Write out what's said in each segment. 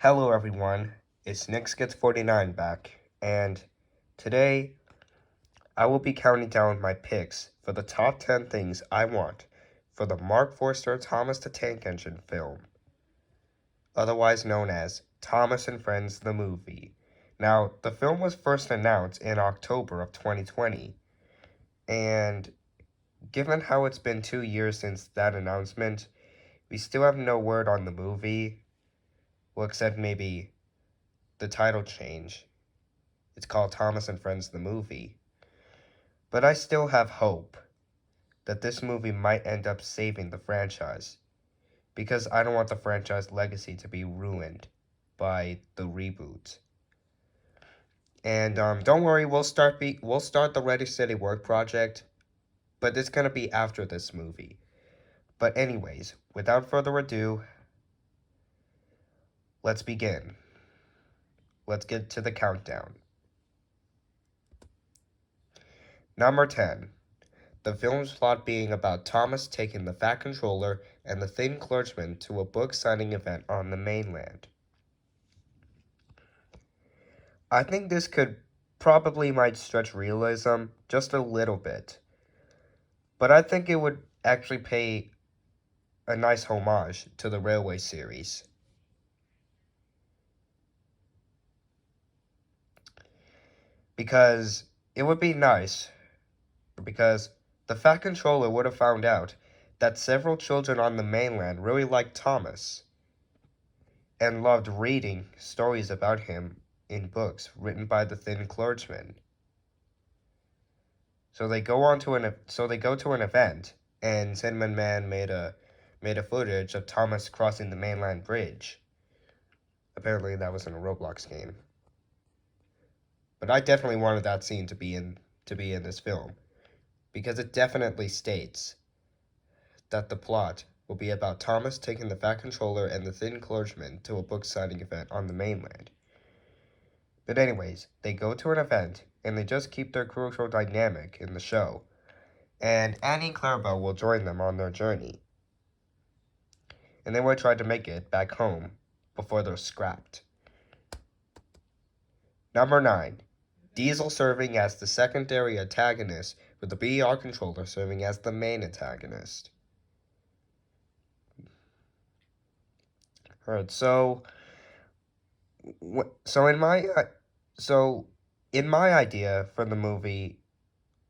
Hello everyone, it's NickSkits49 back, and today I will be counting down my picks for the top 10 things I want for the Marc Forster Thomas the Tank Engine film, otherwise known as Thomas and Friends the Movie. Now, the film was first announced in October of 2020, and given how it's been 2 years since that announcement, we still have no word on the movie, well, except maybe the title change. It's called Thomas and Friends the Movie. But I still have hope that this movie might end up saving the franchise, because I don't want the franchise legacy to be ruined by the reboot. And don't worry, we'll start the Ready Steady Work project, but it's gonna be after this movie. But anyways, without further ado, let's begin. Let's get to the countdown. Number 10. The film's plot being about Thomas taking the Fat Controller and the Thin Clergyman to a book signing event on the mainland. I think this probably might stretch realism just a little bit, but I think it would actually pay a nice homage to the Railway series. Because it would be nice, because the Fat Controller would have found out that several children on the mainland really liked Thomas and loved reading stories about him in books written by the Thin Clergyman. So they go to an event, and Cinnamon Man made a footage of Thomas crossing the mainland bridge. Apparently that was in a Roblox game. But I definitely wanted that scene to be in this film, because it definitely states that the plot will be about Thomas taking the Fat Controller and the Thin Clergyman to a book signing event on the mainland. But anyways, they go to an event, and they just keep their crucial dynamic in the show, and Annie Clarabelle will join them on their journey. And they will try to make it back home before they're scrapped. Number 9. Diesel serving as the secondary antagonist, with the BR controller serving as the main antagonist. Alright, so in my idea for the movie,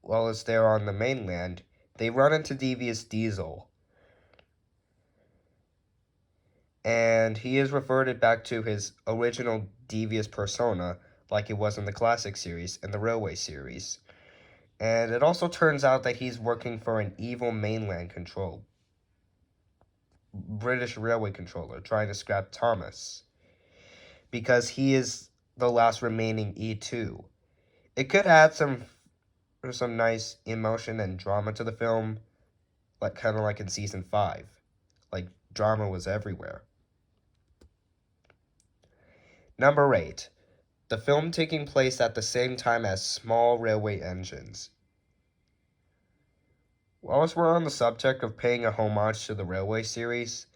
while it's there on the mainland, they run into Devious Diesel, and he is reverted back to his original devious persona, like it was in the classic series and the Railway series. And it also turns out that he's working for an evil mainland British railway controller, trying to scrap Thomas, because he is the last remaining E2. It could add some nice emotion and drama to the film, kind of like in season 5. Like, drama was everywhere. Number 8. The film taking place at the same time as small railway engines. Whilst we're on the subject of paying a homage to the Railway series,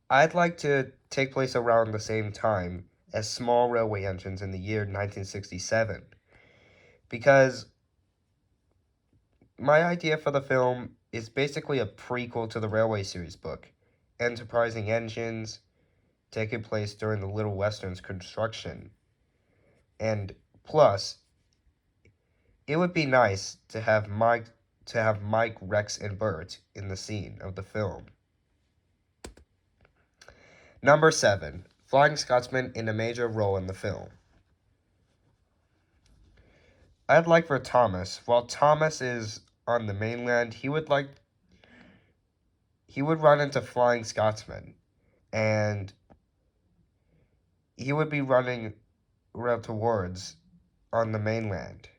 I'd like to take place around the same time as small railway engines in the year 1967. Because my idea for the film is basically a prequel to the Railway series book, Enterprising Engines, taking place during the Little Western's construction. And plus, it would be nice to have Mike, Rex, and Bert in the scene of the film. Number 7. Flying Scotsman in a major role in the film. I'd like for Thomas, while Thomas is on the mainland, he would run into Flying Scotsman, and he would be running around towards on the mainland.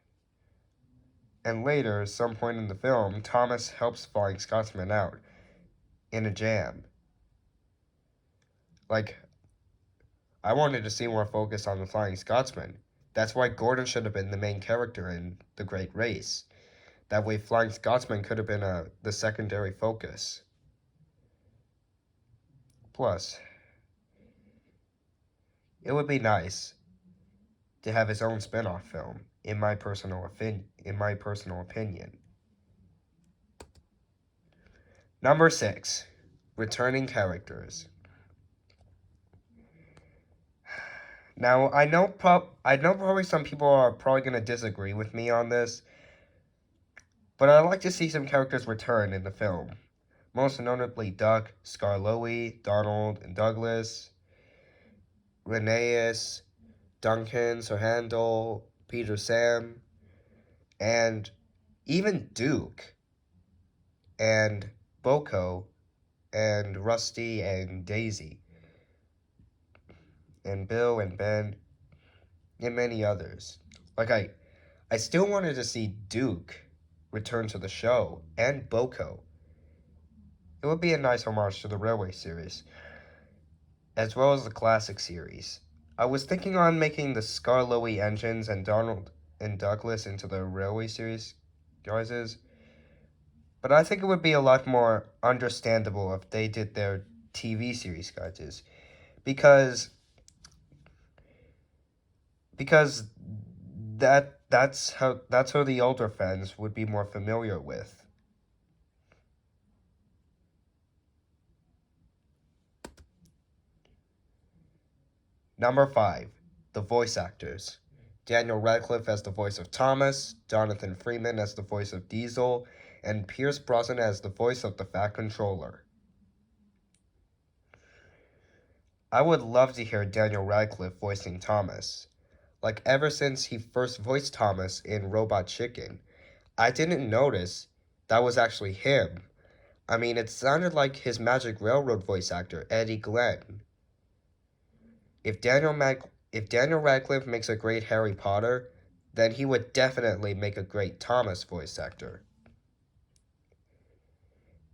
And later, at some point in the film, Thomas helps Flying Scotsman out in a jam. Like, I wanted to see more focus on the Flying Scotsman. That's why Gordon should have been the main character in The Great Race. That way, Flying Scotsman could have been the secondary focus. Plus, It would be nice to have his own spin-off film, in my personal opinion. Number 6, returning characters. Now, I know probably some people are probably going to disagree with me on this, but I'd like to see some characters return in the film. Most notably Duck, Skarloey, Donald, and Douglas, Rheneas, Duncan, Sir Handel, Peter Sam, and even Duke, and Boko, and Rusty, and Daisy, and Bill, and Ben, and many others. Like, I still wanted to see Duke return to the show, and Boko. It would be a nice homage to the Railway series, as well as the classic series. I was thinking on making the Skarloey engines and Donald and Douglas into the Railway series guises, but I think it would be a lot more understandable if they did their TV series guises, because that's how the older fans would be more familiar with. Number 5, the voice actors. Daniel Radcliffe as the voice of Thomas, Jonathan Freeman as the voice of Diesel, and Pierce Brosnan as the voice of the Fat Controller. I would love to hear Daniel Radcliffe voicing Thomas. Like, ever since he first voiced Thomas in Robot Chicken, I didn't notice that was actually him. I mean, it sounded like his Magic Railroad voice actor, Eddie Glenn. If Daniel Radcliffe makes a great Harry Potter, then he would definitely make a great Thomas voice actor.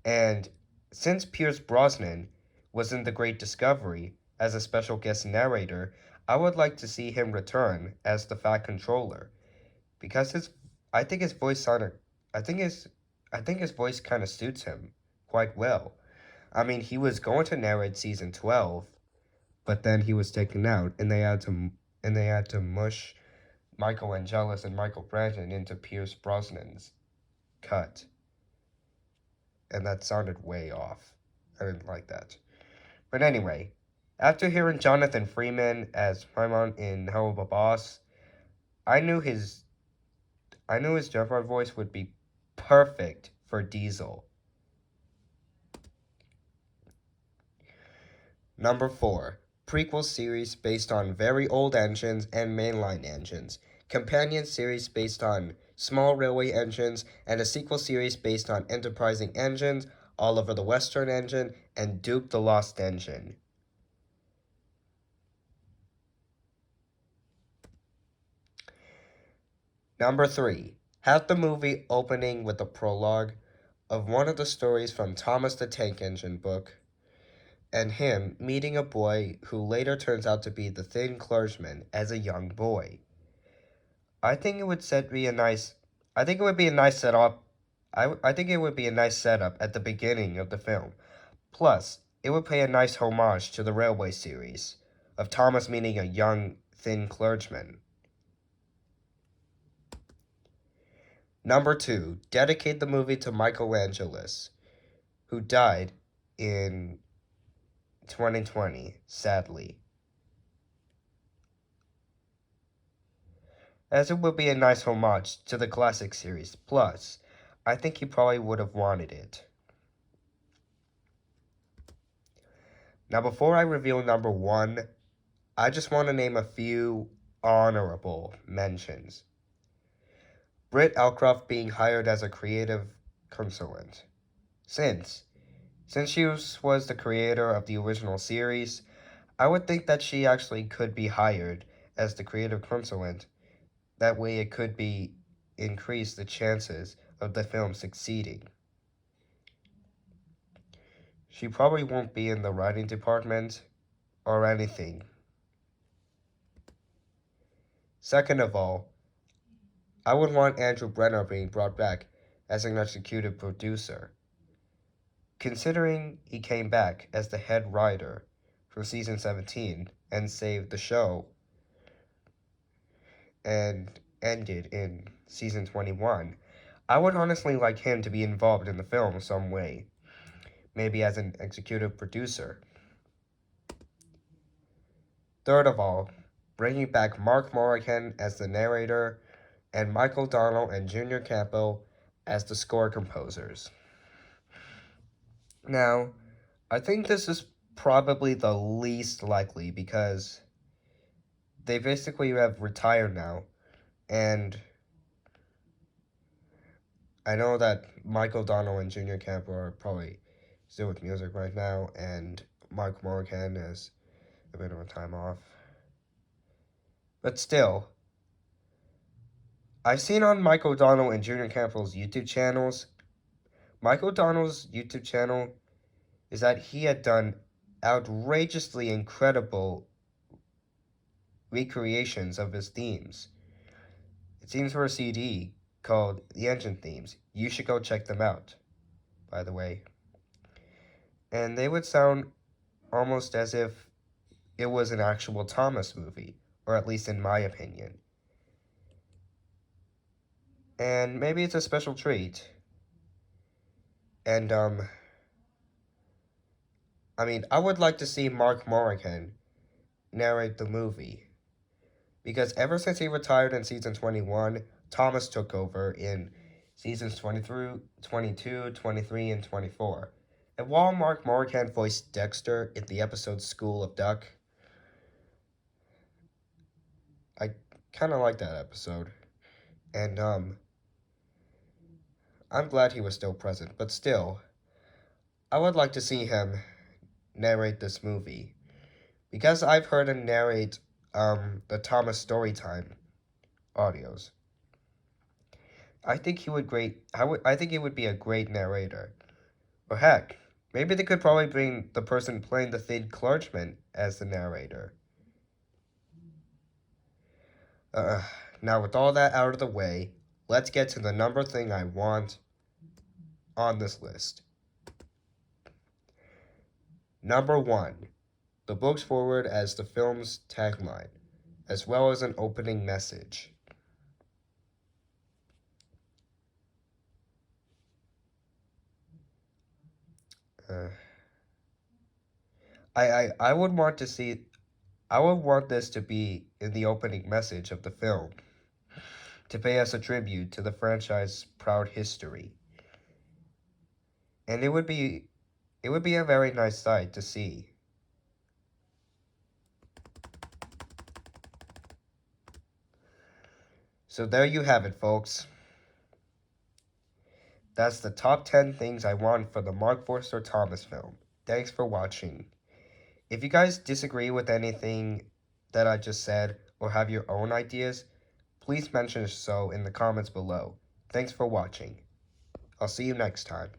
And since Pierce Brosnan was in The Great Discovery as a special guest narrator, I would like to see him return as the Fat Controller, because I think his voice kind of suits him quite well. I mean, he was going to narrate season 12, but then he was taken out, and they had to mush Michael Angelis and Michael Brandon into Pierce Brosnan's cut, and that sounded way off. I didn't like that. But anyway, after hearing Jonathan Freeman as Paimon in Hell of a Boss, I knew his Jeopardy voice would be perfect for Diesel. Number 4, prequel series based on very old engines and mainline engines, companion series based on small railway engines, and a sequel series based on enterprising engines, Oliver the Western engine, and Duke the Lost engine. Number 3, have the movie opening with a prologue of one of the stories from Thomas the Tank Engine book, and him meeting a boy who later turns out to be the thin clergyman as a young boy. I think it would be a nice setup. I think it would be a nice setup at the beginning of the film. Plus, it would pay a nice homage to the Railway series of Thomas meeting a young thin clergyman. Number 2, dedicate the movie to Michael Angelis, who died in 2020, sadly, as it would be a nice homage to the classic series. Plus, I think he probably would have wanted it. Now, before I reveal number 1, I just want to name a few honorable mentions. Brit Elcroft being hired as a creative consultant. Since she was the creator of the original series, I would think that she actually could be hired as the creative consultant. That way it could be increase the chances of the film succeeding. She probably won't be in the writing department or anything. Second of all, I would want Andrew Brenner being brought back as an executive producer, considering he came back as the head writer for season 17 and saved the show and ended in season 21, I would honestly like him to be involved in the film some way, maybe as an executive producer. Third of all, bringing back Marc Morrigan as the narrator and Michael Donnell and Junior Campbell as the score composers. Now, I think this is probably the least likely because they basically have retired now, and I know that Michael Donnell and Junior Campbell are probably still with music right now, and Marc Morrigan has a bit of a time off. But still, I've seen on Michael Donnell and Junior Campbell's YouTube channels, Michael Donnell's YouTube channel is that he had done outrageously incredible recreations of his themes. It seems for a CD called The Engine Themes. You should go check them out, by the way. And they would sound almost as if it was an actual Thomas movie, or at least in my opinion. And maybe it's a special treat. And, I would like to see Marc Morrigan narrate the movie. Because ever since he retired in season 21, Thomas took over in seasons 23, 22, 23, and 24. And while Marc Morrigan voiced Dexter in the episode School of Duck, I kind of like that episode. And, I'm glad he was still present. But still, I would like to see him narrate this movie. Because I've heard him narrate, the Thomas Storytime audios. I think he would be a great narrator. Or heck, maybe they could probably bring the person playing the thin clergyman as the narrator. Now with all that out of the way, let's get to the number thing I want on this list. Number 1, the book's forward as the film's tagline, as well as an opening message. I would want this to be in the opening message of the film, to pay us a tribute to the franchise's proud history. And it would be a very nice sight to see. So there you have it, folks. That's the top 10 things I want for the Marc Forster Thomas film. Thanks for watching. If you guys disagree with anything that I just said or have your own ideas, please mention so in the comments below. Thanks for watching. I'll see you next time.